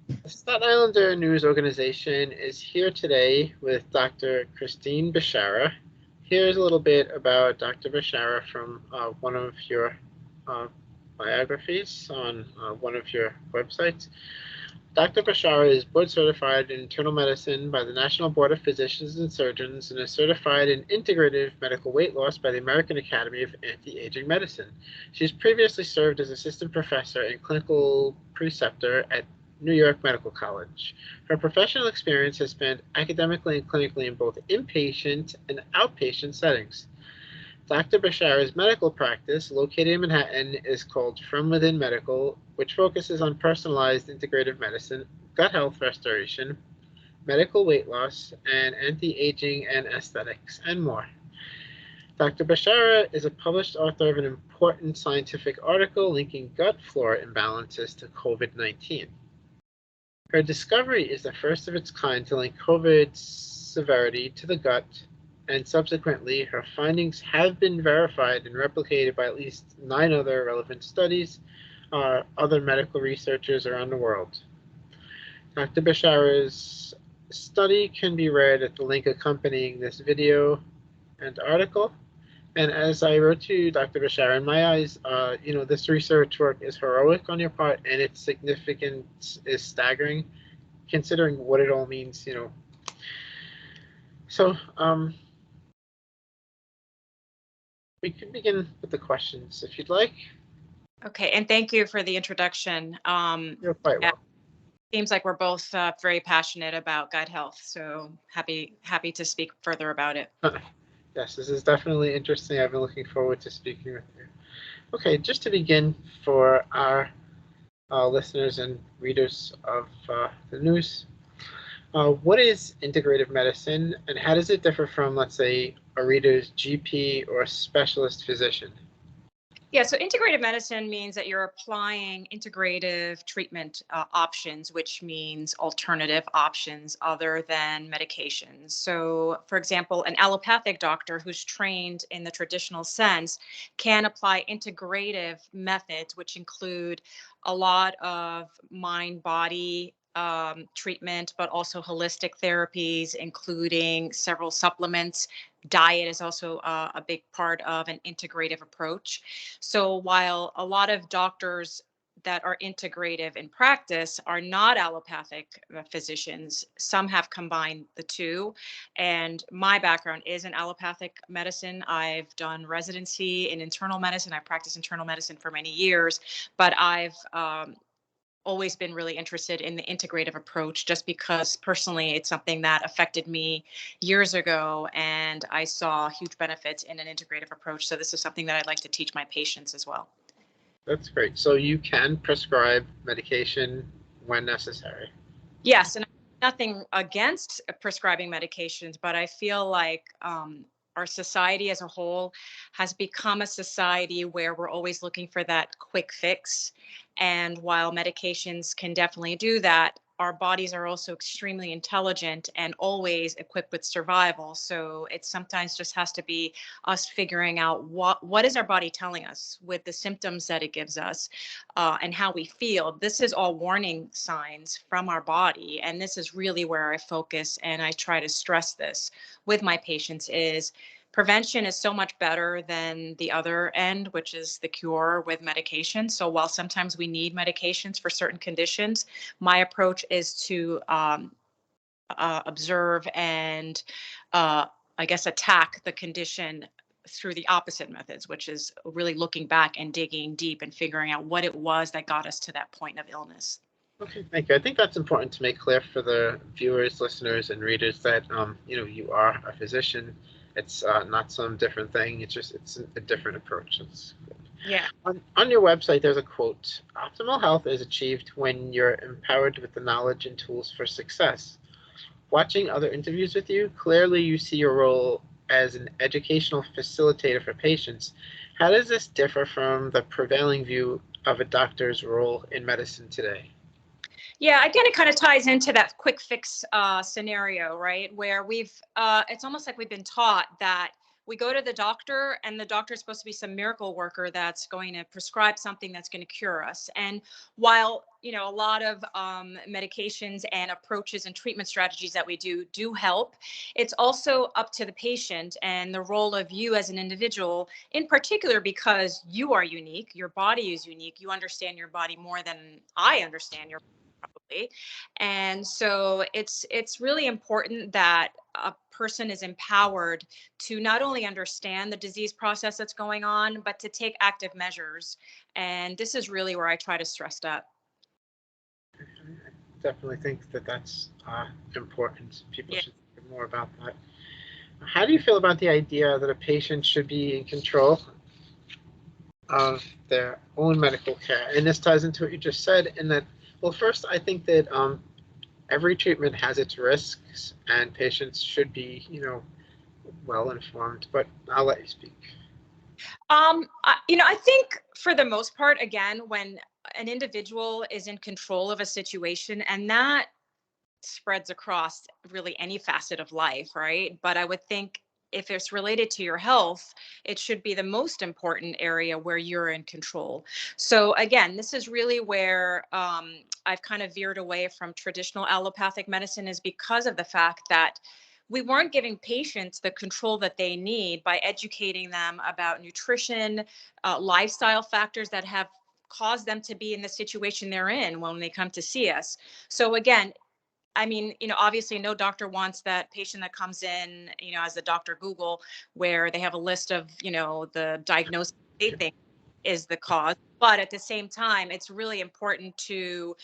The Staten Islander News Organization is here today with Dr. Christine Bishara. Here's a little bit about Dr. Bishara from one of your uh, biographies on one of your websites. Dr. Bishara is board certified in internal medicine by the National Board of Physicians and Surgeons and is certified in integrative medical weight loss by the American Academy of Anti-Aging Medicine. She's previously served as assistant professor and clinical preceptor at New York Medical College. Her professional experience has spanned academically and clinically in both inpatient and outpatient settings. Dr. Bishara's medical practice, located in Manhattan, is called From Within Medical, which focuses on personalized integrative medicine, gut health restoration, medical weight loss, and anti-aging and aesthetics, and more. Dr. Bishara is a published author of an important scientific article linking gut flora imbalances to COVID-19. Her discovery is the first of its kind to link COVID's severity to the gut, and subsequently her findings have been verified and replicated by at least 9 other relevant studies, other medical researchers around the world. Dr. Bishara's study can be read at the link accompanying this video and article. And as I wrote to Dr. Bishara, in my eyes, this research work is heroic on your part, and its significance is staggering, considering what it all means. So we can begin with the questions if you'd like. Okay, and thank you for the introduction. You're quite Yeah, welcome. seems like we're both very passionate about gut health, so happy to speak further about it. Yes, this is definitely interesting. I've been looking forward to speaking with you. Okay, just to begin for our listeners and readers of the news, what is integrative medicine and how does it differ from, let's say, a reader's GP or specialist physician? Yeah, so integrative medicine means that you're applying integrative treatment options, which means alternative options other than medications. So, for example, an allopathic doctor who's trained in the traditional sense can apply integrative methods, which include a lot of mind body treatment, but also holistic therapies, including several supplements. Diet is also a big part of an integrative approach. So while a lot of doctors that are integrative in practice are not allopathic physicians, some have combined the two. And my background is in allopathic medicine. I've done residency in internal medicine. I practiced internal medicine for many years, but I've always been really interested in the integrative approach just because personally it's something that affected me years ago and I saw huge benefits in an integrative approach. So this is something that I'd like to teach my patients as well. That's great. So you can prescribe medication when necessary. Yes, and nothing against prescribing medications, but I feel like our society as a whole has become a society where we're always looking for that quick fix. And while medications can definitely do that, our bodies are also extremely intelligent and always equipped with survival. So it sometimes just has to be us figuring out what is our body telling us with the symptoms that it gives us and how we feel. This is all warning signs from our body. And this is really where I focus and I try to stress this with my patients is prevention is so much better than the other end, which is the cure with medication. So while sometimes we need medications for certain conditions, my approach is to observe and I guess attack the condition through the opposite methods, which is really looking back and digging deep and figuring out what it was that got us to that point of illness. Okay, thank you. I think that's important to make clear for the viewers, listeners, and readers that you are a physician. It's not some different thing. It's a different approach. That's good. Yeah. On your website, there's a quote: "Optimal health is achieved when you're empowered with the knowledge and tools for success." Watching other interviews with you, clearly you see your role as an educational facilitator for patients. How does this differ from the prevailing view of a doctor's role in medicine today? Yeah, again, it kind of ties into that quick fix scenario, right? Where it's almost like we've been taught that we go to the doctor, and the doctor is supposed to be some miracle worker that's going to prescribe something that's going to cure us. And while, a lot of medications and approaches and treatment strategies that we do help, it's also up to the patient and the role of you as an individual, in particular, because you are unique, your body is unique, you understand your body more than I understand your body. And so it's really important that a person is empowered to not only understand the disease process that's going on, but to take active measures. And this is really where I try to stress that. I definitely think that that's important. People Yeah. should think more about that. How do you feel about the idea that a patient should be in control of their own medical care? And this ties into what you just said, in that, well, first, I think that every treatment has its risks, and patients should be, well informed. But I'll let you speak. I think for the most part, again, when an individual is in control of a situation, and that spreads across really any facet of life, right? But I would think if it's related to your health, it should be the most important area where you're in control. So again, this is really where I've kind of veered away from traditional allopathic medicine, is because of the fact that we weren't giving patients the control that they need by educating them about nutrition, lifestyle factors that have caused them to be in the situation they're in when they come to see us. So again, I mean, obviously no doctor wants that patient that comes in, as the Dr. Google, where they have a list of, the diagnosis they think is the cause. But at the same time, it's really important to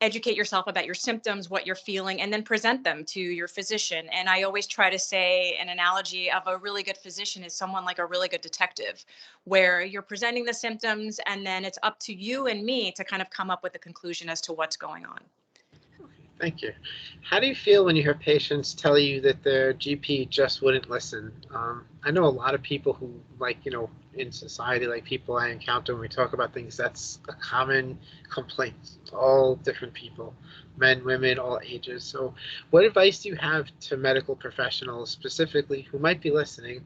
educate yourself about your symptoms, what you're feeling, and then present them to your physician. And I always try to say an analogy of a really good physician is someone like a really good detective, where you're presenting the symptoms, and then it's up to you and me to kind of come up with a conclusion as to what's going on. Thank you. How do you feel when you hear patients tell you that their GP just wouldn't listen? I know a lot of people who, like, in society, like people I encounter when we talk about things, that's a common complaint. All different people, men, women, all ages. So what advice do you have to medical professionals specifically who might be listening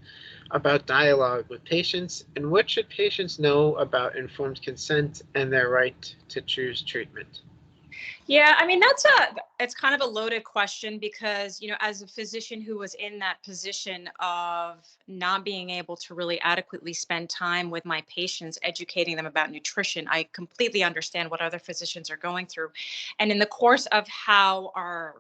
about dialogue with patients, and what should patients know about informed consent and their right to choose treatment? Yeah, I mean, it's kind of a loaded question because, as a physician who was in that position of not being able to really adequately spend time with my patients, educating them about nutrition, I completely understand what other physicians are going through. And in the course of how our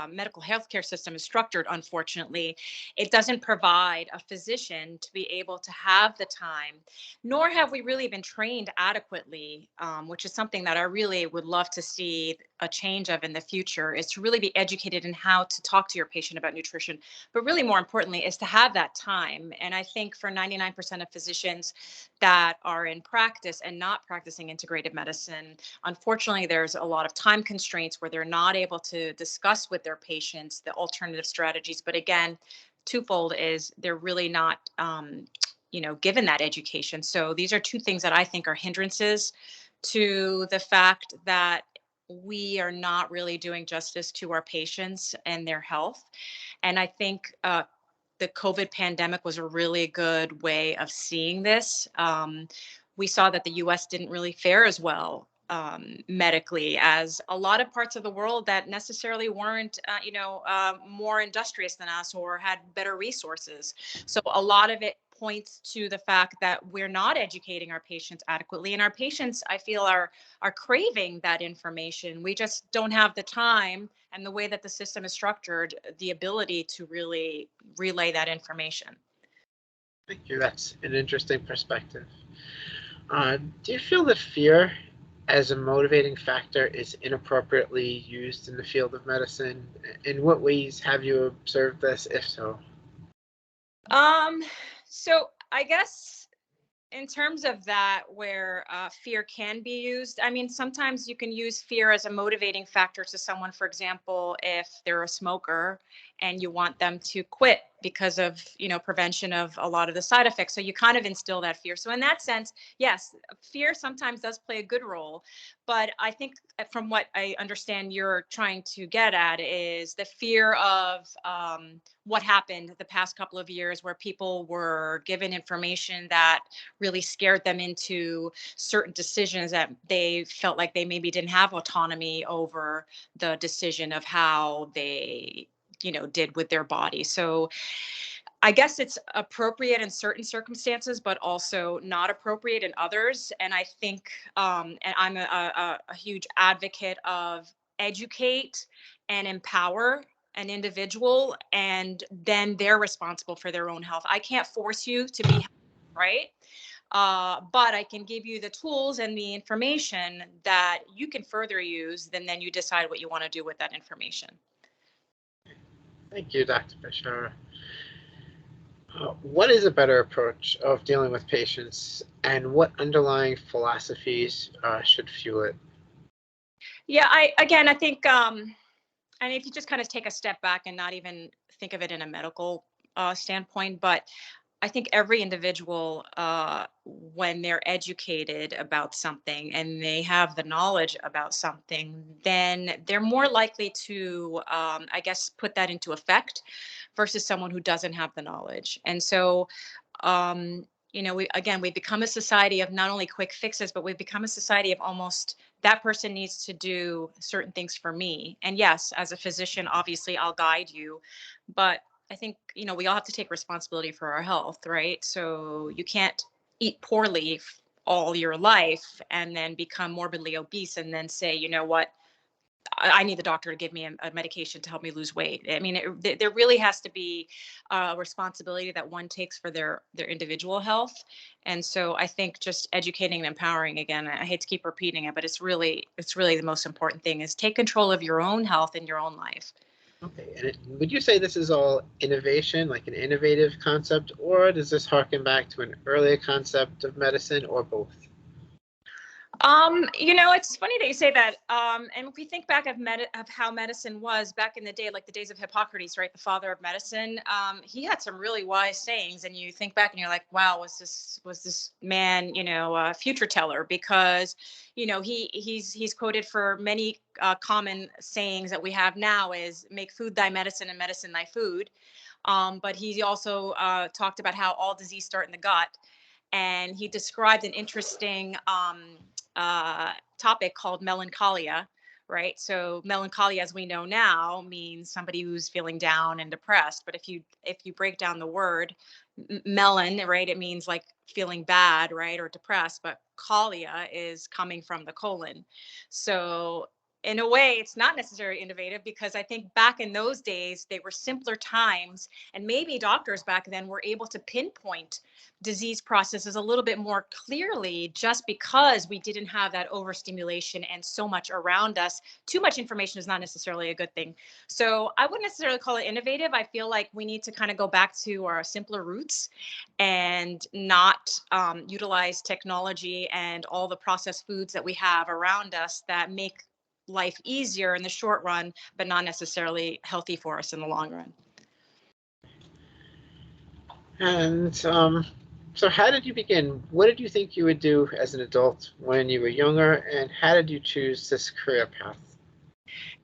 medical healthcare system is structured, unfortunately, it doesn't provide a physician to be able to have the time, nor have we really been trained adequately, which is something that I really would love to see a change of in the future, is to really be educated in how to talk to your patient about nutrition. But really, more importantly, is to have that time. And I think for 99% of physicians that are in practice and not practicing integrative medicine, unfortunately, there's a lot of time constraints where they're not able to discuss with their patients the alternative strategies. But again, twofold is they're really not given that education. So these are two things that I think are hindrances to the fact that we are not really doing justice to our patients and their health. And I think the COVID pandemic was a really good way of seeing this. We saw that the US didn't really fare as well medically as a lot of parts of the world that necessarily weren't, more industrious than us or had better resources. So a lot of it points to the fact that we're not educating our patients adequately, and our patients, I feel, are craving that information. We just don't have the time, and the way that the system is structured, the ability to really relay that information. Thank you. That's an interesting perspective. Do you feel that fear as a motivating factor is inappropriately used in the field of medicine? In what ways have you observed this, if so? Um, so I guess in terms of that, where fear can be used, I mean, sometimes you can use fear as a motivating factor to someone. For example, if they're a smoker and you want them to quit because of, prevention of a lot of the side effects. So you kind of instill that fear. So in that sense, yes, fear sometimes does play a good role. But I think from what I understand you're trying to get at is the fear of what happened the past couple of years where people were given information that really scared them into certain decisions that they felt like they maybe didn't have autonomy over the decision of how they did with their body. So I guess it's appropriate in certain circumstances, but also not appropriate in others. And I think, and I'm a huge advocate of educate and empower an individual, and then they're responsible for their own health. I can't force you to be healthy, right? But I can give you the tools and the information that you can further use, then you decide what you want to do with that information. Thank you, Dr. Bishara. What is a better approach of dealing with patients, and what underlying philosophies should fuel it? Yeah, I think, and if you just kind of take a step back and not even think of it in a medical standpoint, but I think every individual, when they're educated about something and they have the knowledge about something, then they're more likely to, I guess, put that into effect versus someone who doesn't have the knowledge. And so, we become a society of not only quick fixes, but we've become a society of almost that person needs to do certain things for me. And yes, as a physician, obviously I'll guide you, but I think, we all have to take responsibility for our health, right? So you can't eat poorly all your life and then become morbidly obese and then say, you know what, I need the doctor to give me a medication to help me lose weight. I mean, there really has to be a responsibility that one takes for their individual health. And so I think just educating and empowering, again, I hate to keep repeating it, but it's really the most important thing is take control of your own health and your own life. Okay, and would you say this is all innovation, like an innovative concept, or does this harken back to an earlier concept of medicine, or both? It's funny that you say that. And if we think back of how medicine was back in the day, like the days of Hippocrates, right, the father of medicine, he had some really wise sayings. And you think back and you're like, wow, was this man, a future teller? Because, he's quoted for many common sayings that we have now is make food thy medicine and medicine thy food. But he also talked about how all disease start in the gut, and he described an interesting topic called melancholia, right? So melancholia, as we know now, means somebody who's feeling down and depressed. But if you break down the word melon, right, it means like feeling bad, right, or depressed. But cholia is coming from the colon. So in a way, it's not necessarily innovative because I think back in those days, they were simpler times, and maybe doctors back then were able to pinpoint disease processes a little bit more clearly just because we didn't have that overstimulation and so much around us. Too much information is not necessarily a good thing. So I wouldn't necessarily call it innovative. I feel like we need to kind of go back to our simpler roots and not utilize technology and all the processed foods that we have around us that make life easier in the short run, but not necessarily healthy for us in the long run. And so how did you begin? What did you think you would do as an adult when you were younger, and how did you choose this career path?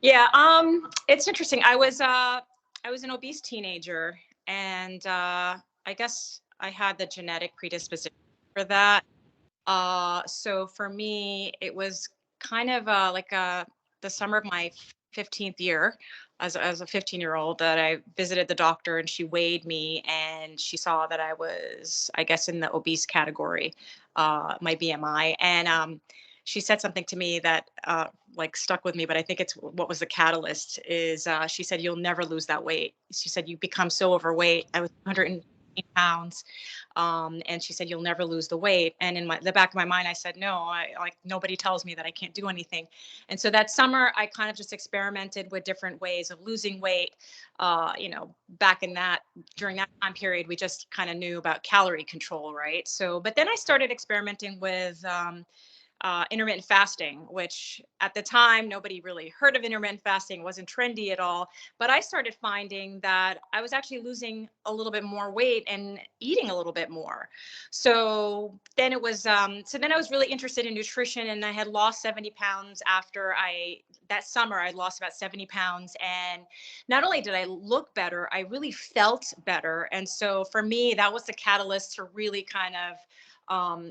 Yeah, it's interesting. I was an obese teenager, and I guess I had the genetic predisposition for that. So for me, it was kind of like the summer of my 15th year as a 15-year-old that I visited the doctor, and she weighed me and she saw that I was, I guess, in the obese category, my BMI. And she said something to me that like stuck with me, but I think it's what was the catalyst is she said, you'll never lose that weight. She said, you become so overweight. I was 115 pounds. And she said, you'll never lose the weight. And in the back of my mind, I said, no, like nobody tells me that I can't do anything. And so that summer, I kind of just experimented with different ways of losing weight. Back during that time period, we just kind of knew about calorie control, right? So, but then I started experimenting with intermittent fasting, which at the time nobody really heard of intermittent fasting, wasn't trendy at all. But I started finding that I was actually losing a little bit more weight and eating a little bit more. So then it was, so then I was really interested in nutrition, and I had lost 70 pounds after that summer, I lost about 70 pounds. And not only did I look better, I really felt better. And so for me, that was the catalyst to really kind of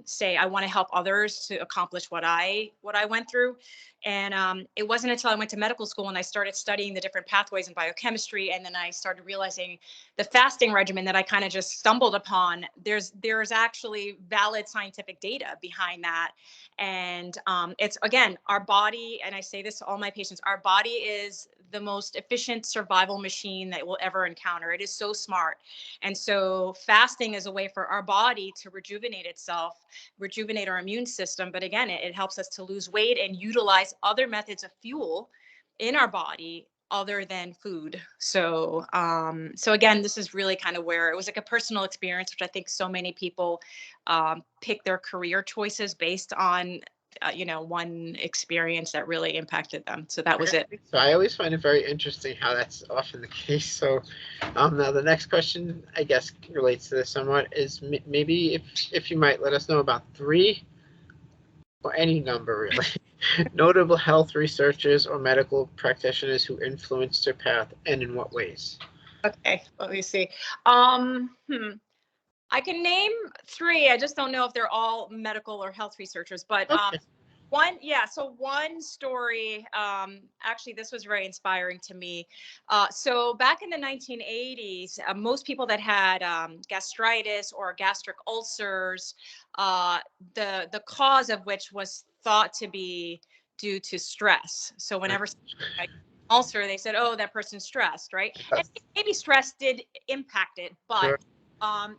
say I want to help others to accomplish what I went through. And it wasn't until I went to medical school and I started studying the different pathways in biochemistry, and then I started realizing the fasting regimen that I kind of just stumbled upon. There's actually valid scientific data behind that. And it's, again, our body, and I say this to all my patients, our body is the most efficient survival machine that we'll ever encounter. It is so smart. And so fasting is a way for our body to rejuvenate itself, rejuvenate our immune system. But again, it helps us to lose weight and utilize other methods of fuel in our body other than food. So, so again, this is really kind of where it was like a personal experience, which I think so many people pick their career choices based on, one experience that really impacted them. So that was it. So I always find it very interesting how that's often the case. So now the next question, I guess, relates to this somewhat, is maybe if you might let us know about 3 or any number really notable health researchers or medical practitioners who influenced your path, and in what ways? Okay, let me see. I can name 3. I just don't know if they're all medical or health researchers, but Okay. so one story, actually, this was very inspiring to me. So back in the 1980s, most people that had gastritis or gastric ulcers, the cause of which was thought to be due to stress. So whenever somebody had ulcer, they said, "Oh, that person's stressed," right? And maybe stress did impact it, but Sure.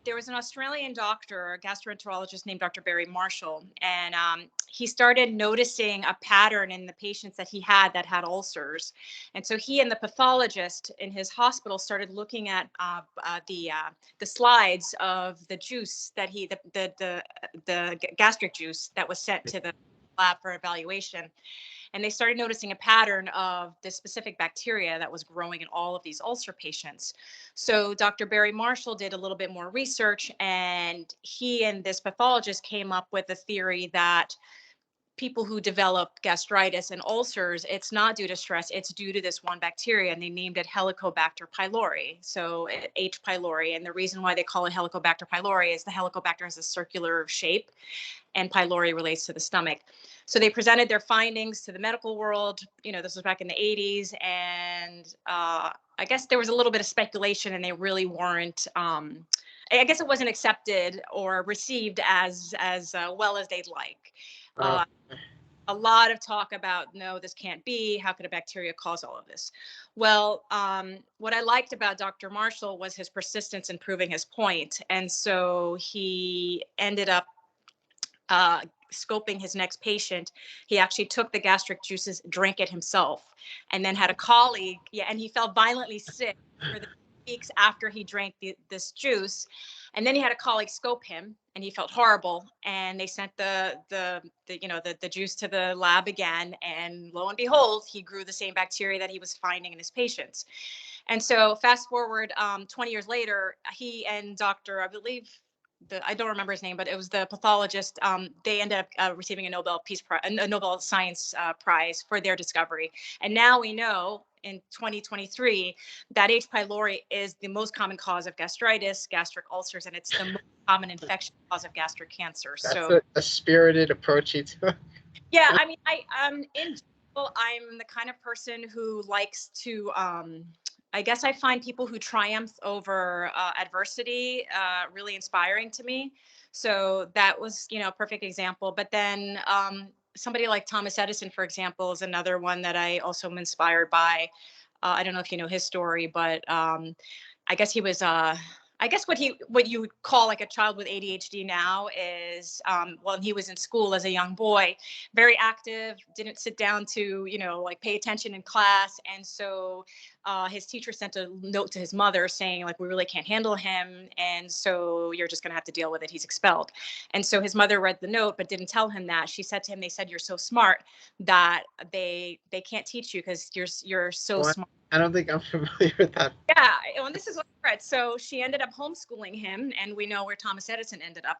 there was an Australian doctor, a gastroenterologist named Dr. Barry Marshall, and he started noticing a pattern in the patients that he had that had ulcers. And so he and the pathologist in his hospital started looking at the slides of the juice that the gastric juice that was sent to the lab for evaluation. And they started noticing a pattern of this specific bacteria that was growing in all of these ulcer patients. So Dr. Barry Marshall did a little bit more research, and he and this pathologist came up with a theory that people who develop gastritis and ulcers, it's not due to stress, it's due to this one bacteria, and they named it Helicobacter pylori. So H. pylori. And the reason why they call it Helicobacter pylori is the Helicobacter has a circular shape, and pylori relates to the stomach. So they presented their findings to the medical world. This was back in the 80s, and I guess there was a little bit of speculation, and they really weren't. I guess it wasn't accepted or received as well as they'd like. A lot of talk about, no, this can't be. How could a bacteria cause all of this? Well, what I liked about Dr. Marshall was his persistence in proving his point, and so he ended up scoping his next patient. He actually took the gastric juices, drank it himself, and then had a colleague. Yeah, and he felt violently sick for the weeks after he drank this juice. And then he had a colleague scope him, and he felt horrible. And they sent the juice to the lab again, and lo and behold, he grew the same bacteria that he was finding in his patients. And so fast forward 20 years later, he and Dr. I believe I don't remember his name, but it was the pathologist. They ended up receiving a Nobel Peace Prize, a Nobel Science Prize for their discovery. And now we know in 2023 that H. pylori is the most common cause of gastritis, gastric ulcers, and it's the most common infection cause of gastric cancer. That's So a spirited approach he took. yeah, I mean, in general, I'm the kind of person who likes to. I guess I find people who triumph over adversity really inspiring to me. So that was, a perfect example. But then somebody like Thomas Edison, for example, is another one that I also am inspired by. I don't know if you know his story, but I guess he was. I guess what you would call like a child with ADHD now is, when he was in school as a young boy, very active, didn't sit down to, like pay attention in class. And so his teacher sent a note to his mother saying like, we really can't handle him. And so you're just going to have to deal with it. He's expelled. And so his mother read the note, but didn't tell him that. She said to him, they said, you're so smart that they can't teach you because you're so Well, smart. I don't think I'm familiar with that. Yeah, and this is what I read. So she ended up homeschooling him, and we know where Thomas Edison ended up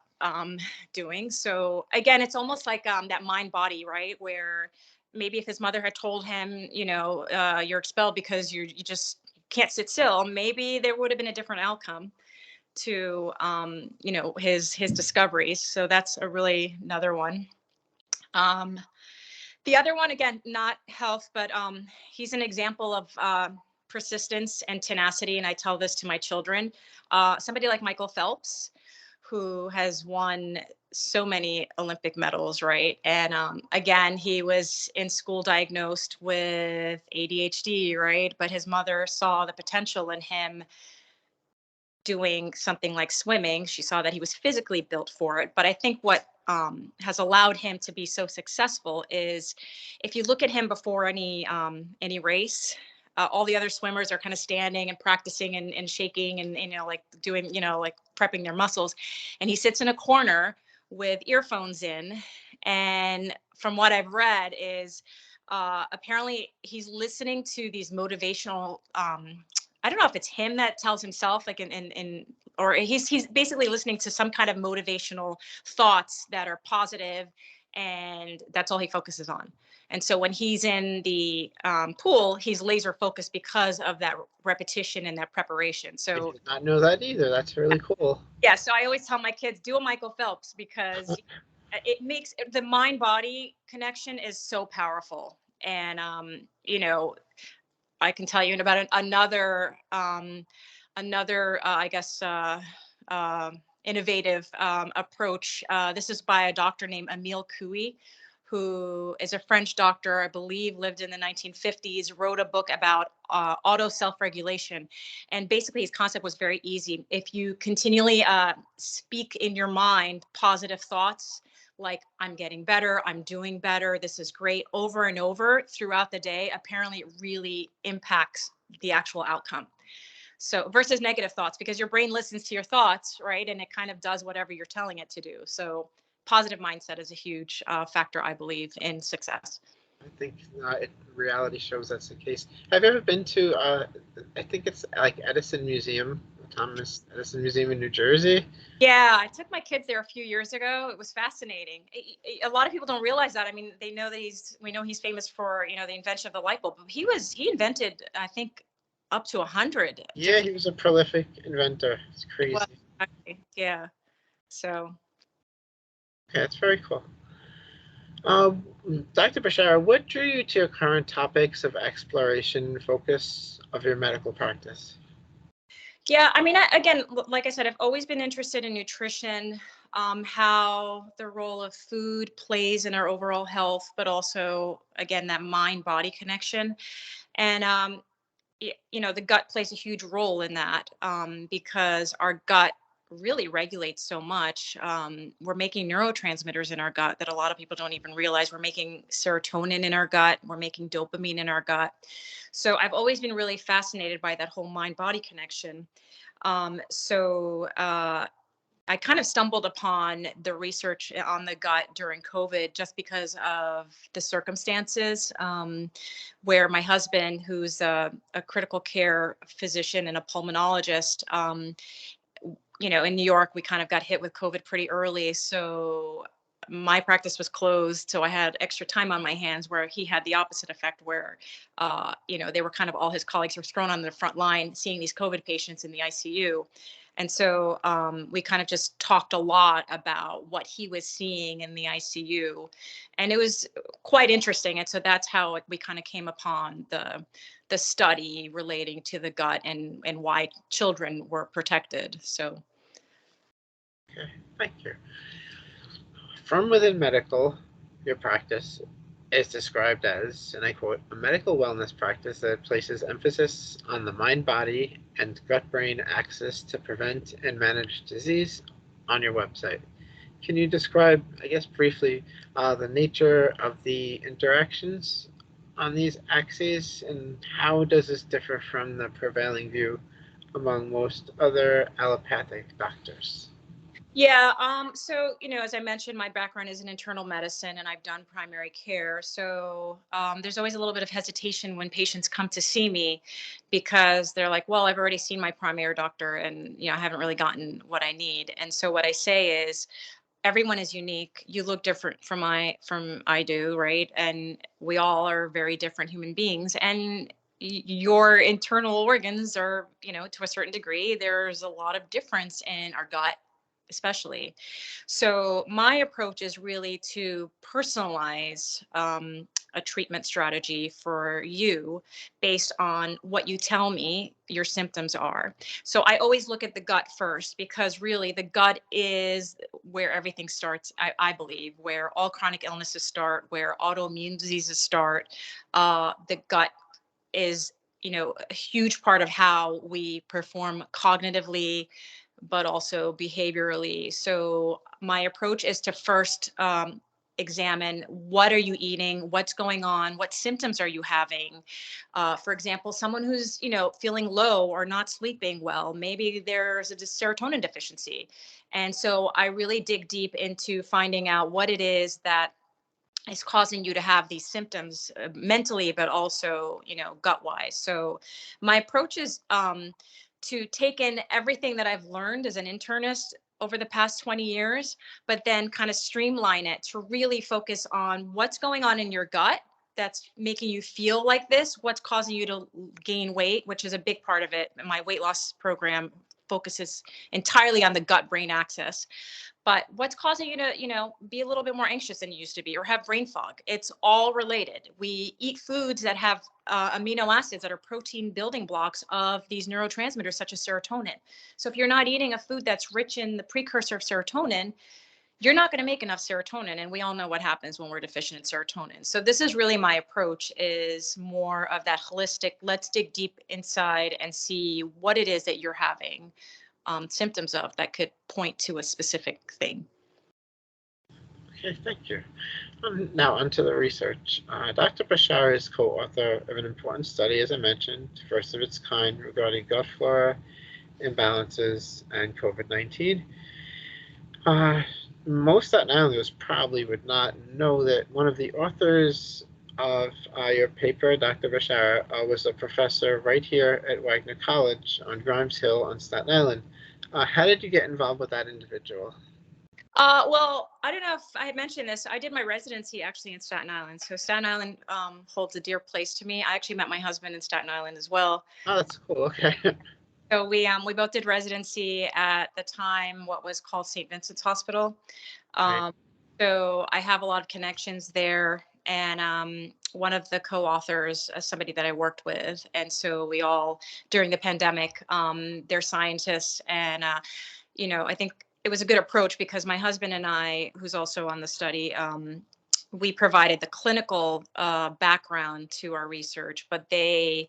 doing. So again, it's almost like that mind body, right? Where maybe if his mother had told him, you're expelled because you just can't sit still, maybe there would have been a different outcome to his discoveries. So that's a really another one. The other one, again, not health, but he's an example of persistence and tenacity. And I tell this to my children. Somebody like Michael Phelps, who has won so many Olympic medals, right? And again, he was in school diagnosed with ADHD, right? But his mother saw the potential in him doing something like swimming. She saw that he was physically built for it. But I think what has allowed him to be so successful is if you look at him before any race, all the other swimmers are kind of standing and practicing and shaking and like doing, like prepping their muscles. And he sits in a corner with earphones in. And from what I've read is apparently he's listening to these motivational I don't know if it's him that tells himself like or he's basically listening to some kind of motivational thoughts that are positive, and that's all he focuses on. And so when he's in the pool, he's laser focused because of that repetition and that preparation. So I did not know that either. That's really cool. yeah, so I always tell my kids, do a Michael Phelps, because it makes the mind body connection is so powerful. And I can tell you about another, I guess, innovative approach. This is by a doctor named Emile Coué, who is a French doctor, I believe, lived in the 1950s, wrote a book about auto self-regulation. And basically his concept was very easy. If you continually speak in your mind positive thoughts, like I'm getting better, I'm doing better, this is great, over and over throughout the day, apparently it really impacts the actual outcome. So versus negative thoughts, because your brain listens to your thoughts, right? And it kind of does whatever you're telling it to do. So positive mindset is a huge factor, I believe, in success. I think reality shows that's the case. Have you ever been to, I think it's like Edison Museum, Thomas Edison Museum in New Jersey? Yeah, I took my kids there a few years ago. It was fascinating. A lot of people don't realize that. I mean, they know that we know he's famous for, the invention of the light bulb, but he invented, I think, up to 100. Yeah, he was a prolific inventor. It's crazy. Yeah. So. Yeah, it's very cool. Dr. Bishara, what drew you to your current topics of exploration and focus of your medical practice? Yeah, I mean, again, like I said, I've always been interested in nutrition, how the role of food plays in our overall health, but also, again, that mind-body connection. And, the gut plays a huge role in that because our gut really regulates so much. We're making neurotransmitters in our gut that a lot of people don't even realize. We're making serotonin in our gut. We're making dopamine in our gut. So I've always been really fascinated by that whole mind-body connection. I kind of stumbled upon the research on the gut during COVID just because of the circumstances where my husband, who's a critical care physician and a pulmonologist, in New York, we kind of got hit with COVID pretty early. So my practice was closed. So I had extra time on my hands, where he had the opposite effect where, they were kind of, all his colleagues were thrown on the front line seeing these COVID patients in the ICU. And so we kind of just talked a lot about what he was seeing in the ICU. And it was quite interesting. And so that's how we kind of came upon the study relating to the gut and why children were protected. So. Okay, thank you. From within medical, your practice, is described as, and I quote, a medical wellness practice that places emphasis on the mind-body and gut-brain axis to prevent and manage disease on your website. Can you describe, I guess, briefly the nature of the interactions on these axes, and how does this differ from the prevailing view among most other allopathic doctors? Yeah, so as I mentioned, my background is in internal medicine and I've done primary care. So there's always a little bit of hesitation when patients come to see me because they're like, well, I've already seen my primary doctor and I haven't really gotten what I need. And so what I say is everyone is unique. You look different from I do, right? And we all are very different human beings. And your internal organs are, to a certain degree, there's a lot of difference in our gut, especially. So my approach is really to personalize a treatment strategy for you based on what you tell me your symptoms are. So I always look at the gut first because really the gut is where everything starts, I believe, where all chronic illnesses start, where autoimmune diseases start. The gut is, a huge part of how we perform cognitively, but also behaviorally. So my approach is to first examine what are you eating, what's going on, what symptoms are you having. For example, someone who's feeling low or not sleeping well, maybe there's a serotonin deficiency. And so I really dig deep into finding out what it is that is causing you to have these symptoms mentally, but also, gut wise. So my approach is to take in everything that I've learned as an internist over the past 20 years, but then kind of streamline it to really focus on what's going on in your gut that's making you feel like this, what's causing you to gain weight, which is a big part of it. My weight loss program focuses entirely on the gut brain axis. But what's causing you to, be a little bit more anxious than you used to be or have brain fog? It's all related. We eat foods that have amino acids that are protein building blocks of these neurotransmitters, such as serotonin. So if you're not eating a food that's rich in the precursor of serotonin, you're not going to make enough serotonin. And we all know what happens when we're deficient in serotonin. So this is really my approach, is more of that holistic, let's dig deep inside and see what it is that you're having symptoms of that could point to a specific thing. Okay, thank you. Now, onto the research. Dr. Bishara is co-author of an important study, as I mentioned, first of its kind, regarding gut flora imbalances and COVID-19. Most Staten Islanders probably would not know that one of the authors of your paper, Dr. Bishara, was a professor right here at Wagner College on Grimes Hill on Staten Island. How did you get involved with that individual? Well, I don't know if I had mentioned this. I did my residency actually in Staten Island. So Staten Island holds a dear place to me. I actually met my husband in Staten Island as well. Oh, that's cool. Okay. So we both did residency at the time, what was called St. Vincent's Hospital. Right. So I have a lot of connections there. And one of the co-authors, somebody that I worked with. And so we all, during the pandemic, they're scientists. And, I think it was a good approach because my husband and I, who's also on the study, we provided the clinical background to our research, but they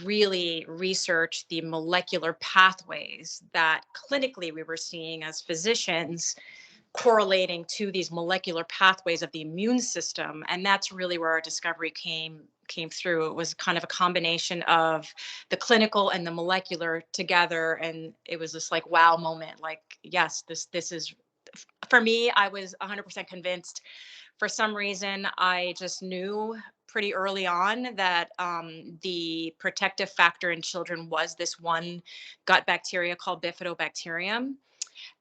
really researched the molecular pathways that clinically we were seeing as physicians correlating to these molecular pathways of the immune system. And that's really where our discovery came through. It was kind of a combination of the clinical and the molecular together, and it was this like wow moment, like yes, this is, for me, I was 100% convinced. For some reason, I just knew pretty early on that the protective factor in children was this one gut bacteria called bifidobacterium.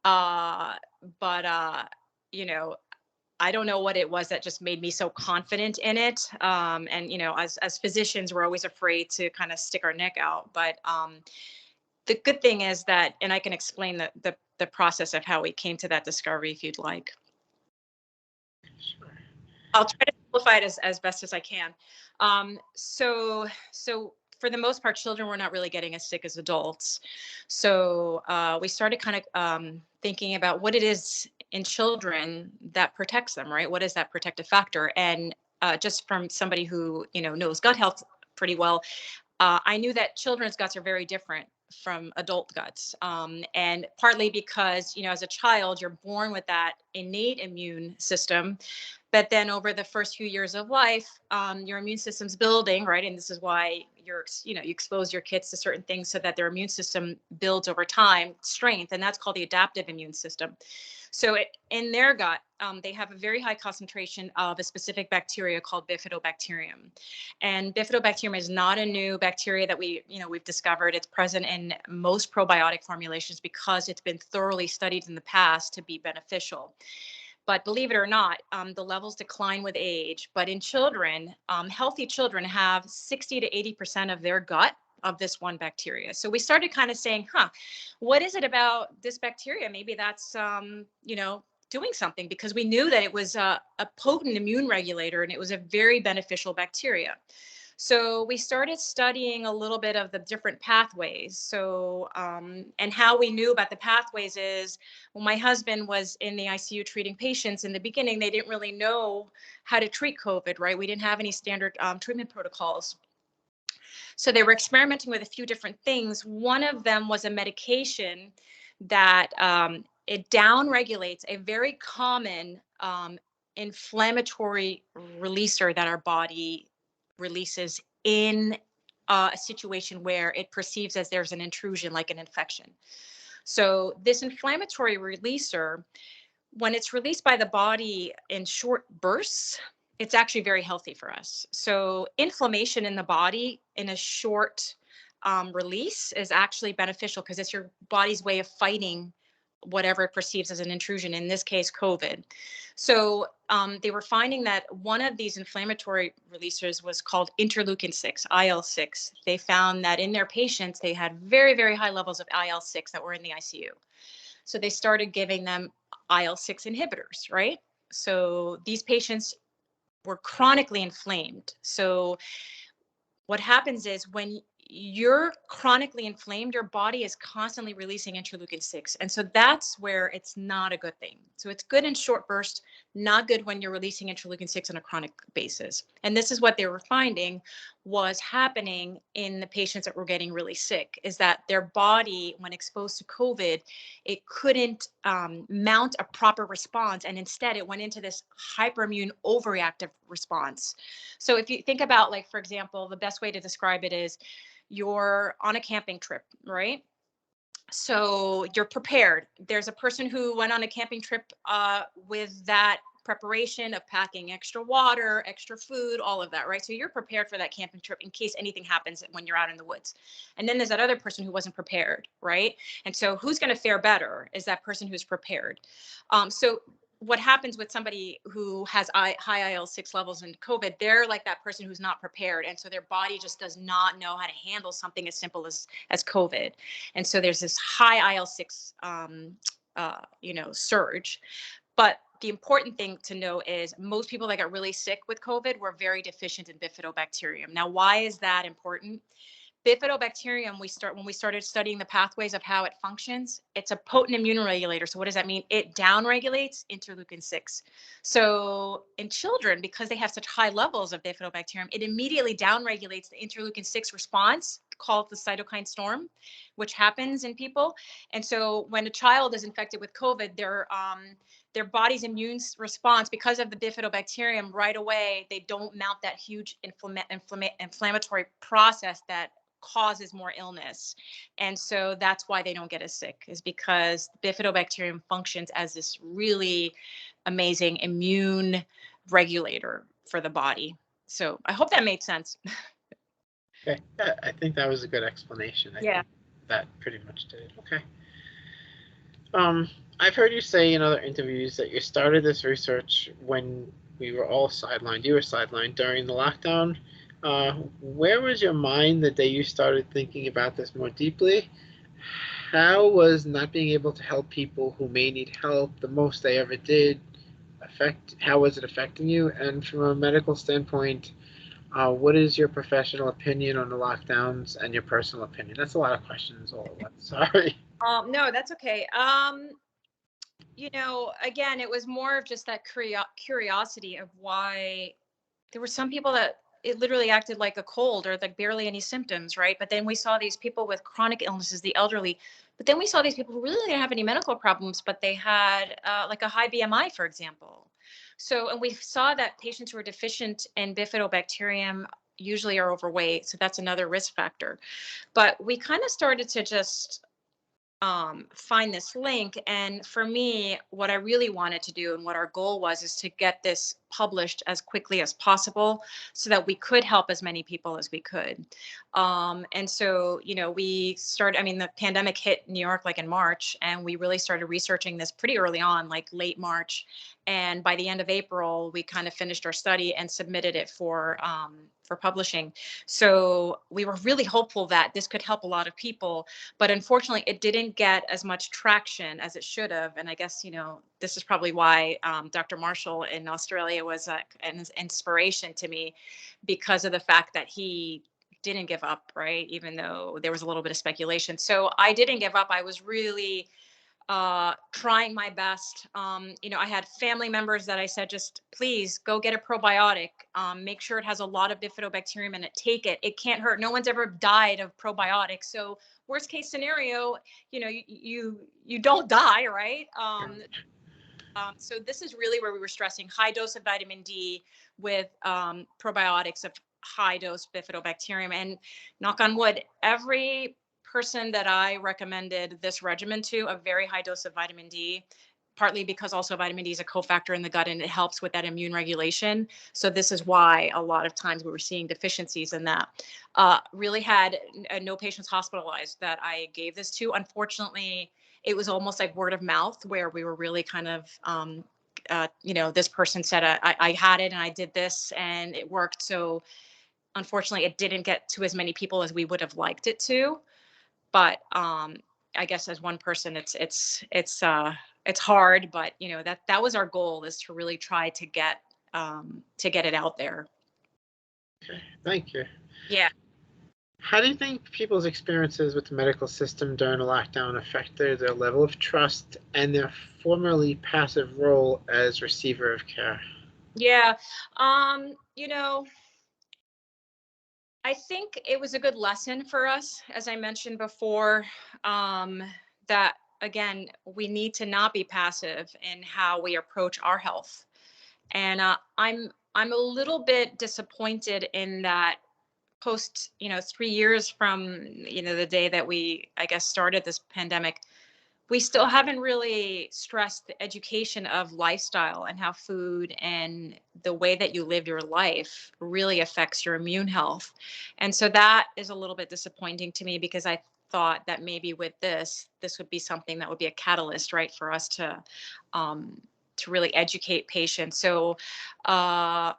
Uh, but you know, I don't know what it was that just made me so confident in it. And as physicians, we're always afraid to kind of stick our neck out. But the good thing is that, and I can explain the process of how we came to that discovery if you'd like. Sure. I'll try to simplify it as best as I can. So for the most part, children were not really getting as sick as adults. So we started kind of thinking about what it is in children that protects them, right? What is that protective factor? And just from somebody who, knows gut health pretty well, I knew that children's guts are very different from adult guts. And partly because, as a child, you're born with that innate immune system. But then over the first few years of life, your immune system's building, right? And this is why you expose your kids to certain things so that their immune system builds over time, strength, and that's called the adaptive immune system. So in their gut, they have a very high concentration of a specific bacteria called bifidobacterium. And bifidobacterium is not a new bacteria that we've discovered. It's present in most probiotic formulations because it's been thoroughly studied in the past to be beneficial. But believe it or not, the levels decline with age. But in children, healthy children have 60 to 80% of their gut of this one bacteria. So we started kind of saying, what is it about this bacteria? Maybe that's, doing something, because we knew that it was a potent immune regulator and it was a very beneficial bacteria. So we started studying a little bit of the different pathways. So, and how we knew about the pathways is, when my husband was in the ICU treating patients in the beginning, they didn't really know how to treat COVID, right? We didn't have any standard treatment protocols. So they were experimenting with a few different things. One of them was a medication that it down regulates a very common inflammatory releaser that our body releases in a situation where it perceives as there's an intrusion, like an infection. So this inflammatory releaser, when it's released by the body in short bursts, it's actually very healthy for us. So inflammation in the body in a short release is actually beneficial, because it's your body's way of fighting whatever it perceives as an intrusion, in this case, COVID. So they were finding that one of these inflammatory releasers was called interleukin 6, IL-6. They found that in their patients, they had very, very high levels of IL-6 that were in the ICU. So they started giving them IL-6 inhibitors, right? So these patients were chronically inflamed. So what happens is, when you're chronically inflamed, your body is constantly releasing interleukin 6. And so that's where it's not a good thing. So it's good in short bursts, not good when you're releasing interleukin 6 on a chronic basis. And this is what they were finding was happening in the patients that were getting really sick, is that their body, when exposed to COVID, it couldn't mount a proper response. And instead, it went into this hyperimmune overreactive response. So if you think about, like, for example, the best way to describe it is, you're on a camping trip, right? So you're prepared. There's a person who went on a camping trip with that preparation of packing extra water, extra food, all of that, right? So you're prepared for that camping trip in case anything happens when you're out in the woods. And then there's that other person who wasn't prepared, right? And so who's going to fare better is that person who's prepared. So what happens with somebody who has high IL-6 levels in COVID, they're like that person who's not prepared. And so their body just does not know how to handle something as simple as COVID. And so there's this high IL-6, surge. But the important thing to know is, most people that got really sick with COVID were very deficient in bifidobacterium. Now, why is that important? Bifidobacterium, when we started studying the pathways of how it functions, it's a potent immune regulator. So what does that mean? It downregulates interleukin 6. So in children, because they have such high levels of bifidobacterium, it immediately downregulates the interleukin 6 response, called the cytokine storm, which happens in people. And so when a child is infected with COVID, their body's immune response, because of the bifidobacterium, right away, they don't mount that huge inflammatory process that causes more illness. And so that's why they don't get as sick, is because bifidobacterium functions as this really amazing immune regulator for the body. So I hope that made sense. Okay, yeah, I think that was a good explanation. I think that pretty much did it. Okay. I've heard you say in other interviews that you started this research when we were all sidelined. You were sidelined during the lockdown. Where was your mind the day you started thinking about this more deeply? How was not being able to help people who may need help the most they ever did how was it affecting you? And from a medical standpoint, what is your professional opinion on the lockdowns and your personal opinion? That's a lot of questions all at once. Sorry. No, that's okay. Again, it was more of just that curiosity of why there were some people that it literally acted like a cold or like barely any symptoms, right? But then we saw these people with chronic illnesses, the elderly. But then we saw these people who really didn't have any medical problems, but they had like a high BMI, for example. So, and we saw that patients who are deficient in bifidobacterium usually are overweight. So that's another risk factor. But we kind of started to just find this link. And for me, what I really wanted to do and what our goal was is to get this published as quickly as possible so that we could help as many people as we could. And so, we started, I mean, the pandemic hit New York like in March, and we really started researching this pretty early on, like late March. And by the end of April, we kind of finished our study and submitted it for publishing. So we were really hopeful that this could help a lot of people, but unfortunately it didn't get as much traction as it should have. And I guess, this is probably why Dr. Marshall in Australia was an inspiration to me, because of the fact that he didn't give up, right? Even though there was a little bit of speculation. So I didn't give up. I was really trying my best. I had family members that I said, just please go get a probiotic. Make sure it has a lot of bifidobacterium in it. Take it. It can't hurt. No one's ever died of probiotics. So worst case scenario, you don't die, right? So this is really where we were stressing high dose of vitamin D with probiotics of high dose bifidobacterium. And knock on wood, every person that I recommended this regimen to, a very high dose of vitamin D, partly because also vitamin D is a cofactor in the gut and it helps with that immune regulation. So this is why a lot of times we were seeing deficiencies in that. Really had no patients hospitalized that I gave this to. Unfortunately, it was almost like word of mouth, where we were really kind of this person said I had it and I did this and it worked. So unfortunately it didn't get to as many people as we would have liked it to. But I guess as one person, it's hard, but that was our goal, is to really try to get it out there. Okay, thank you. Yeah. How do you think people's experiences with the medical system during the lockdown affected their level of trust and their formerly passive role as receiver of care? Yeah. I think it was a good lesson for us, as I mentioned before, that again, we need to not be passive in how we approach our health. And I'm a little bit disappointed in that post 3 years from the day that we, I guess, started this pandemic, we still haven't really stressed the education of lifestyle and how food and the way that you live your life really affects your immune health. And so that is a little bit disappointing to me, because I thought that maybe with this would be something that would be a catalyst, right, for us to really educate patients. So I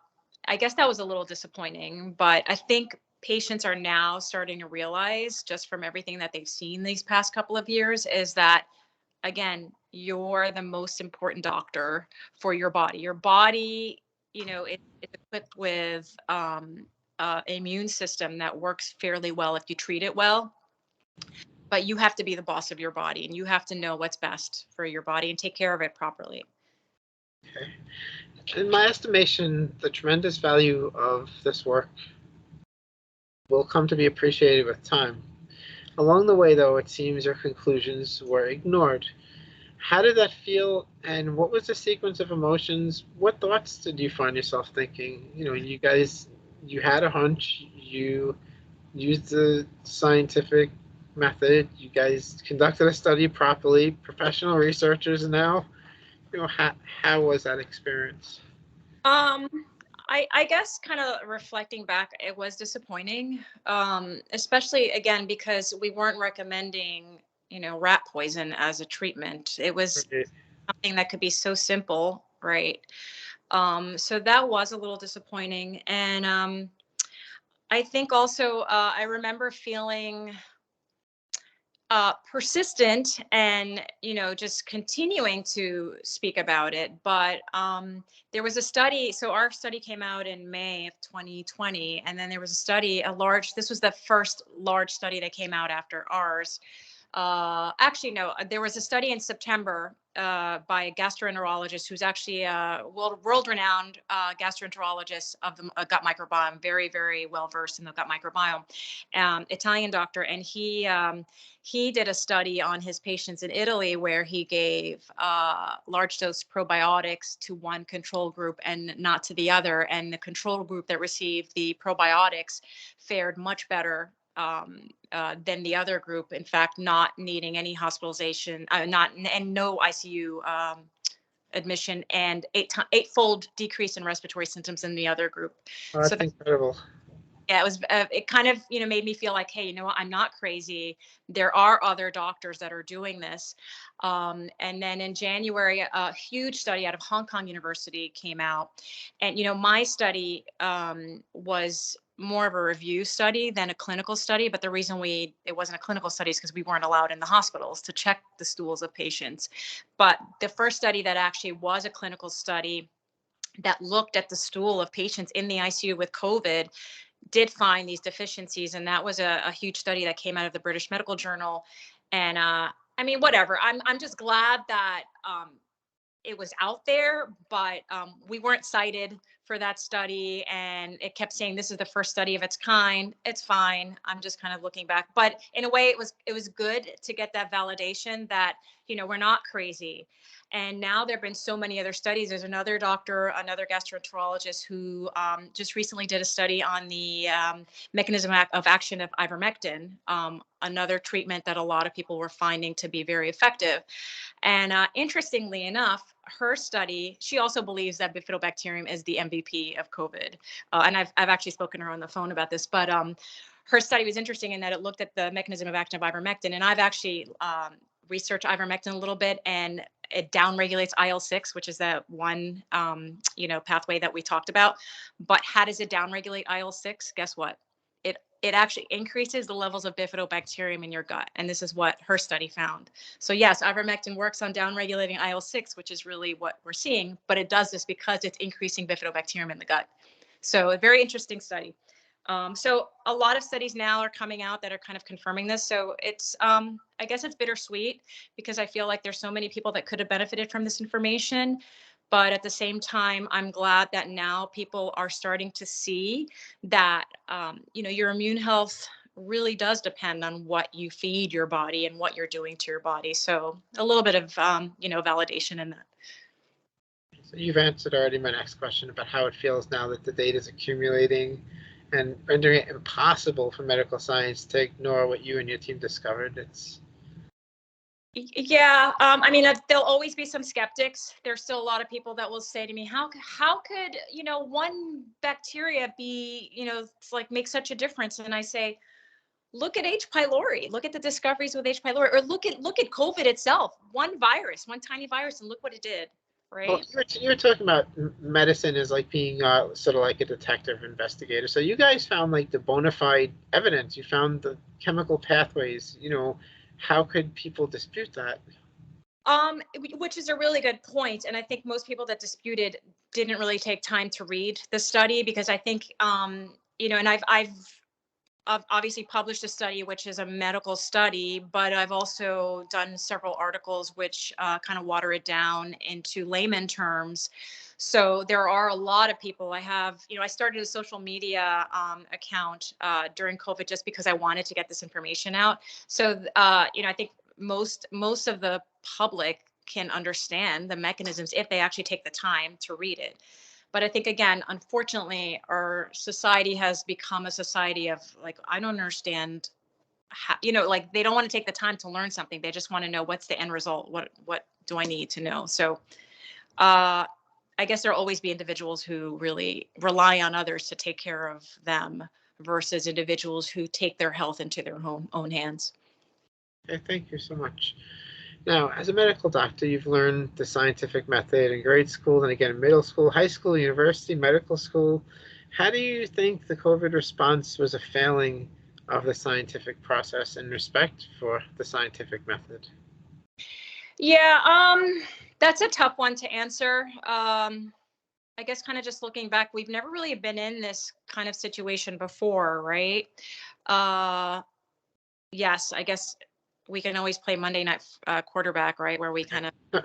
guess that was a little disappointing, but I think patients are now starting to realize, just from everything that they've seen these past couple of years, is that again, you're the most important doctor for your body. Your body, it's equipped with immune system that works fairly well if you treat it well. But you have to be the boss of your body, and you have to know what's best for your body and take care of it properly. Okay. In my estimation, the tremendous value of this work will come to be appreciated with time. Along the way, though, it seems your conclusions were ignored. How did that feel, and what was the sequence of emotions? What thoughts did you find yourself thinking? You had a hunch, you used the scientific method, you guys conducted a study properly, professional researchers now. How was that experience? I guess kind of reflecting back, it was disappointing, especially again because we weren't recommending, rat poison as a treatment. It was Right. something that could be so simple, right? So that was a little disappointing, and I think also I remember feeling persistent and just continuing to speak about it. But there was a study, so our study came out in May of 2020, and then there was a study, this was the first large study that came out after ours. Actually no, there was a study in September by a gastroenterologist who's actually a world-renowned gastroenterologist of the gut microbiome, very, very well versed in the gut microbiome, Italian doctor, and he did a study on his patients in Italy where he gave large dose probiotics to one control group and not to the other, and the control group that received the probiotics fared much better than the other group. In fact, not needing any hospitalization, and no ICU admission, and eightfold decrease in respiratory symptoms in the other group. Oh, that's incredible. Yeah, it kind of, made me feel like, hey, you know what, I'm not crazy. There are other doctors that are doing this. And then in January, a huge study out of Hong Kong University came out. And, my study was more of a review study than a clinical study. But the reason it wasn't a clinical study is because we weren't allowed in the hospitals to check the stools of patients. But the first study that actually was a clinical study that looked at the stool of patients in the ICU with COVID did find these deficiencies, and that was a huge study that came out of the British Medical Journal. And I mean, whatever. I'm just glad that it was out there, but we weren't cited for that study, and it kept saying this is the first study of its kind. It's fine. I'm just kind of looking back, but in a way, it was good to get that validation that we're not crazy. And now there have been so many other studies. There's another doctor, another gastroenterologist who just recently did a study on the mechanism of action of ivermectin, another treatment that a lot of people were finding to be very effective. And interestingly enough, her study, she also believes that bifidobacterium is the MVP of COVID. And I've actually spoken to her on the phone about this, but her study was interesting in that it looked at the mechanism of action of ivermectin. And I've actually researched ivermectin a little bit, and it downregulates IL-6, which is that one, pathway that we talked about. But how does it downregulate IL-6? Guess what? It actually increases the levels of bifidobacterium in your gut. And this is what her study found. So yes, ivermectin works on downregulating IL-6, which is really what we're seeing, but it does this because it's increasing bifidobacterium in the gut. So a very interesting study. So a lot of studies now are coming out that are kind of confirming this. So it's, I guess it's bittersweet because I feel like there's so many people that could have benefited from this information. But at the same time, I'm glad that now people are starting to see that, your immune health really does depend on what you feed your body and what you're doing to your body. So a little bit of, validation in that. So you've answered already my next question about how it feels now that the data is accumulating and rendering it impossible for medical science to ignore what you and your team discovered. Yeah, there'll always be some skeptics. There's still a lot of people that will say to me, how could, one bacteria be, it's like make such a difference? And I say, look at H. pylori, look at the discoveries with H. pylori, or look at COVID itself, one tiny virus, and look what it did, right? Well, you were talking about medicine as like being sort of like a detective investigator. So you guys found like the bona fide evidence. You found the chemical pathways. How could people dispute that? Which is a really good point. And I think most people that disputed didn't really take time to read the study, because I think, and I've obviously published a study, which is a medical study, but I've also done several articles which kind of water it down into layman terms. So there are a lot of people. I have, I started a social media account during COVID just because I wanted to get this information out. So, I think most of the public can understand the mechanisms if they actually take the time to read it. But I think, again, unfortunately, our society has become a society of like, I don't understand how, like they don't want to take the time to learn something. They just want to know what's the end result. What do I need to know? So I guess there'll always be individuals who really rely on others to take care of them versus individuals who take their health into their own hands. Okay, thank you so much. Now, as a medical doctor, you've learned the scientific method in grade school and again in middle school, high school, university, medical school. How do you think the COVID response was a failing of the scientific process and respect for the scientific method? Yeah, that's a tough one to answer. I guess kind of just looking back, we've never really been in this kind of situation before, right? Yes, I guess we can always play Monday night quarterback, right? Where we kind of,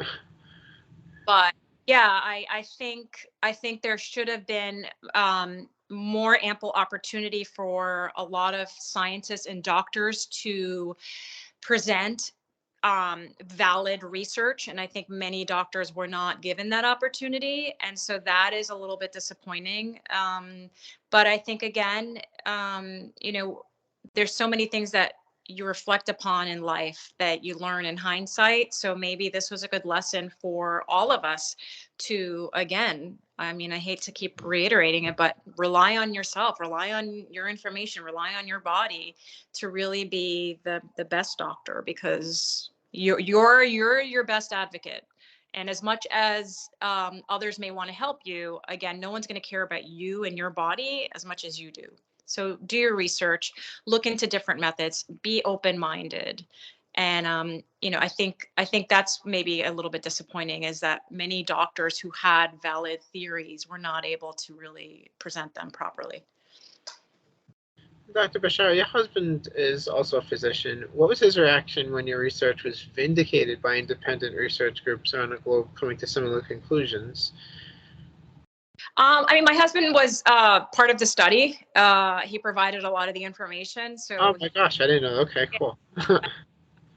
but yeah, I think there should have been more ample opportunity for a lot of scientists and doctors to present valid research. And I think many doctors were not given that opportunity. And so that is a little bit disappointing. But I think, again, there's so many things that you reflect upon in life that you learn in hindsight. So maybe this was a good lesson for all of us to, again, I mean, I hate to keep reiterating it, but rely on yourself, rely on your information, rely on your body to really be the best doctor, because you're your best advocate. And as much as others may want to help you, again, no one's going to care about you and your body as much as you do. So do your research, look into different methods, be open-minded. And I think that's maybe a little bit disappointing, is that many doctors who had valid theories were not able to really present them properly. Dr. Bishara, your husband is also a physician. What was his reaction when your research was vindicated by independent research groups around the globe coming to similar conclusions? I mean, my husband was part of the study. He provided a lot of the information. So Oh my gosh, I didn't know. Okay, cool.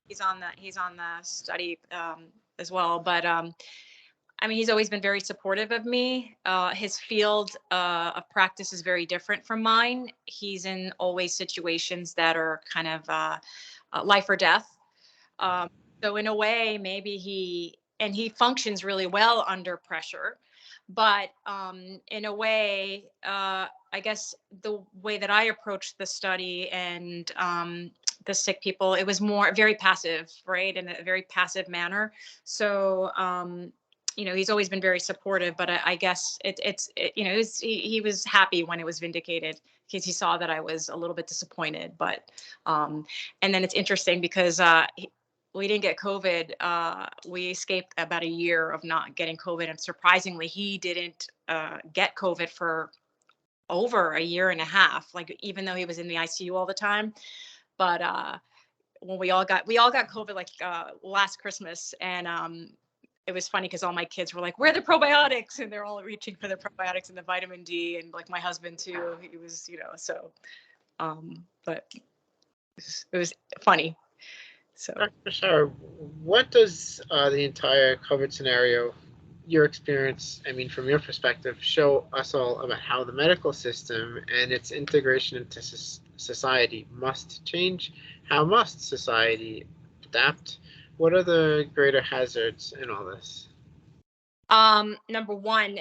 he's on the study as well. But I mean, he's always been very supportive of me. His field of practice is very different from mine. He's in always situations that are kind of life or death. So in a way, maybe he functions really well under pressure. But in a way, I guess the way that I approached the study and the sick people, it was more very passive, right, in a very passive manner. So he's always been very supportive, but I guess he was happy when it was vindicated, because he saw that I was a little bit disappointed. But and then it's interesting because we didn't get COVID. We escaped about a year of not getting COVID, and surprisingly, he didn't get COVID for over a year and a half. Like, even though he was in the ICU all the time, but when we all got COVID like last Christmas, and it was funny because all my kids were like, "Where are the probiotics?" And they're all reaching for the probiotics and the vitamin D, and like my husband too. He was, so. But it was funny. So. Dr. Bishara, what does the entire COVID scenario, your experience, I mean, from your perspective, show us all about how the medical system and its integration into society must change? How must society adapt? What are the greater hazards in all this? Number one,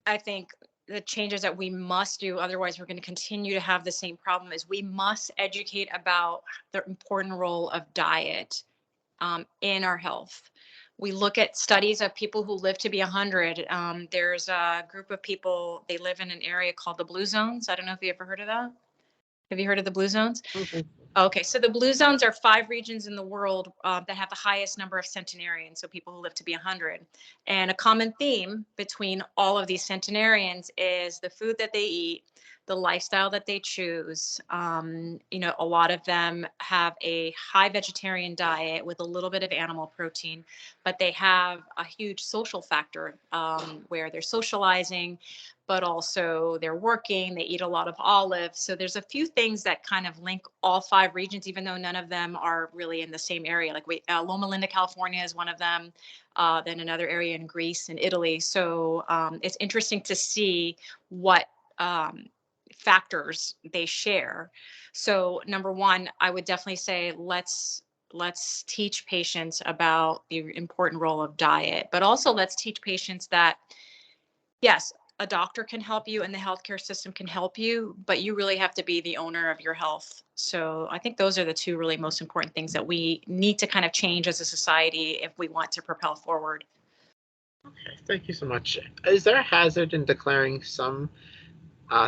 I think the changes that we must do, otherwise we're going to continue to have the same problem, is we must educate about the important role of diet in our health. We look at studies of people who live to be 100. There's a group of people, they live in an area called the Blue Zones. I don't know if you ever heard of that. Have you heard of the Blue Zones? Okay. Okay, so the Blue Zones are 5 regions in the world that have the highest number of centenarians, so people who live to be 100. And a common theme between all of these centenarians is the food that they eat, the lifestyle that they choose. A lot of them have a high vegetarian diet with a little bit of animal protein, but they have a huge social factor where they're socializing, but also they're working, they eat a lot of olives. So there's a few things that kind of link all 5 regions, even though none of them are really in the same area. Like Loma Linda, California is one of them, then another area in Greece and Italy. So it's interesting to see what factors they share. So number one, I would definitely say let's teach patients about the important role of diet, but also let's teach patients that, yes, a doctor can help you and the healthcare system can help you, but you really have to be the owner of your health. So I think those are the 2 really most important things that we need to kind of change as a society if we want to propel forward. Okay, thank you so much. Is there a hazard in declaring some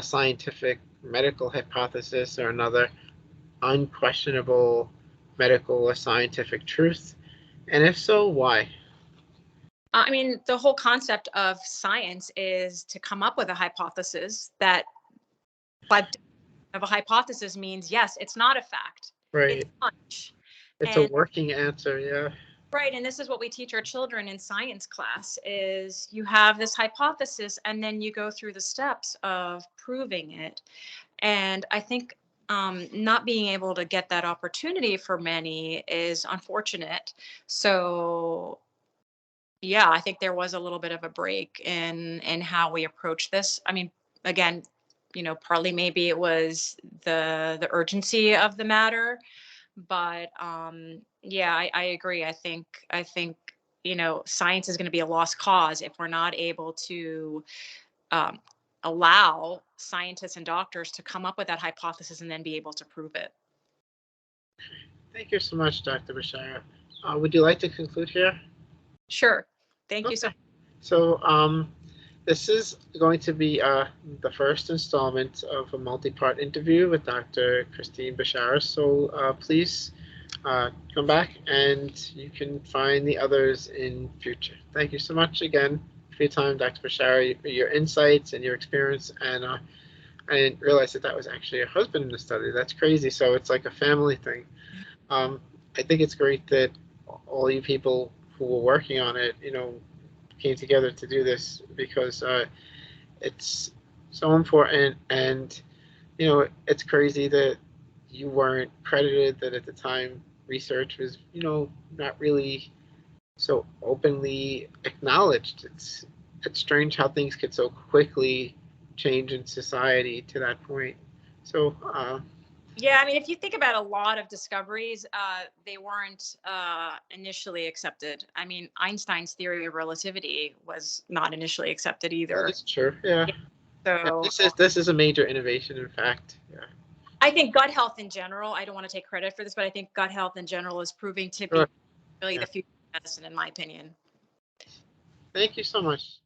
scientific medical hypothesis or another unquestionable medical or scientific truth? And if so, why? I mean, the whole concept of science is to come up with a hypothesis that, but of a hypothesis means, yes, it's not a fact. It's Right. a hunch. It's a And working answer, yeah. right, and this is what we teach our children in science class is you have this hypothesis and then you go through the steps of proving it. And I think not being able to get that opportunity for many is unfortunate. So yeah, I think there was a little bit of a break in how we approach this. I mean, again, partly maybe it was the urgency of the matter, but yeah, I agree. I think science is going to be a lost cause if we're not able to um, allow scientists and doctors to come up with that hypothesis and then be able to prove it. Thank you so much, Dr. Bishara. Would you like to conclude here? Sure. Thank you so Okay. So this is going to be the first installment of a multi-part interview with Dr. Christine Bishara. So please come back and you can find the others in future. Thank you so much again for your time, Dr. Bishara, your insights and your experience. And I didn't realize that that was actually your husband in the study. That's crazy. So it's like a family thing. Um, I think it's great that all you people who were working on it, came together to do this because it's so important. And it's crazy that you weren't credited. That at the time research was, not really so openly acknowledged. It's strange how things could so quickly change in society to that point. So Yeah, I mean, if you think about a lot of discoveries, they weren't initially accepted. I mean, Einstein's theory of relativity was not initially accepted that either. is true. Yeah. Yeah, Yeah, so this is a major innovation, in fact. Yeah. I think gut health in general, I don't want to take credit for this, but I think gut health in general is proving to be Sure. really Yeah. the future of medicine, in my opinion. Thank you so much.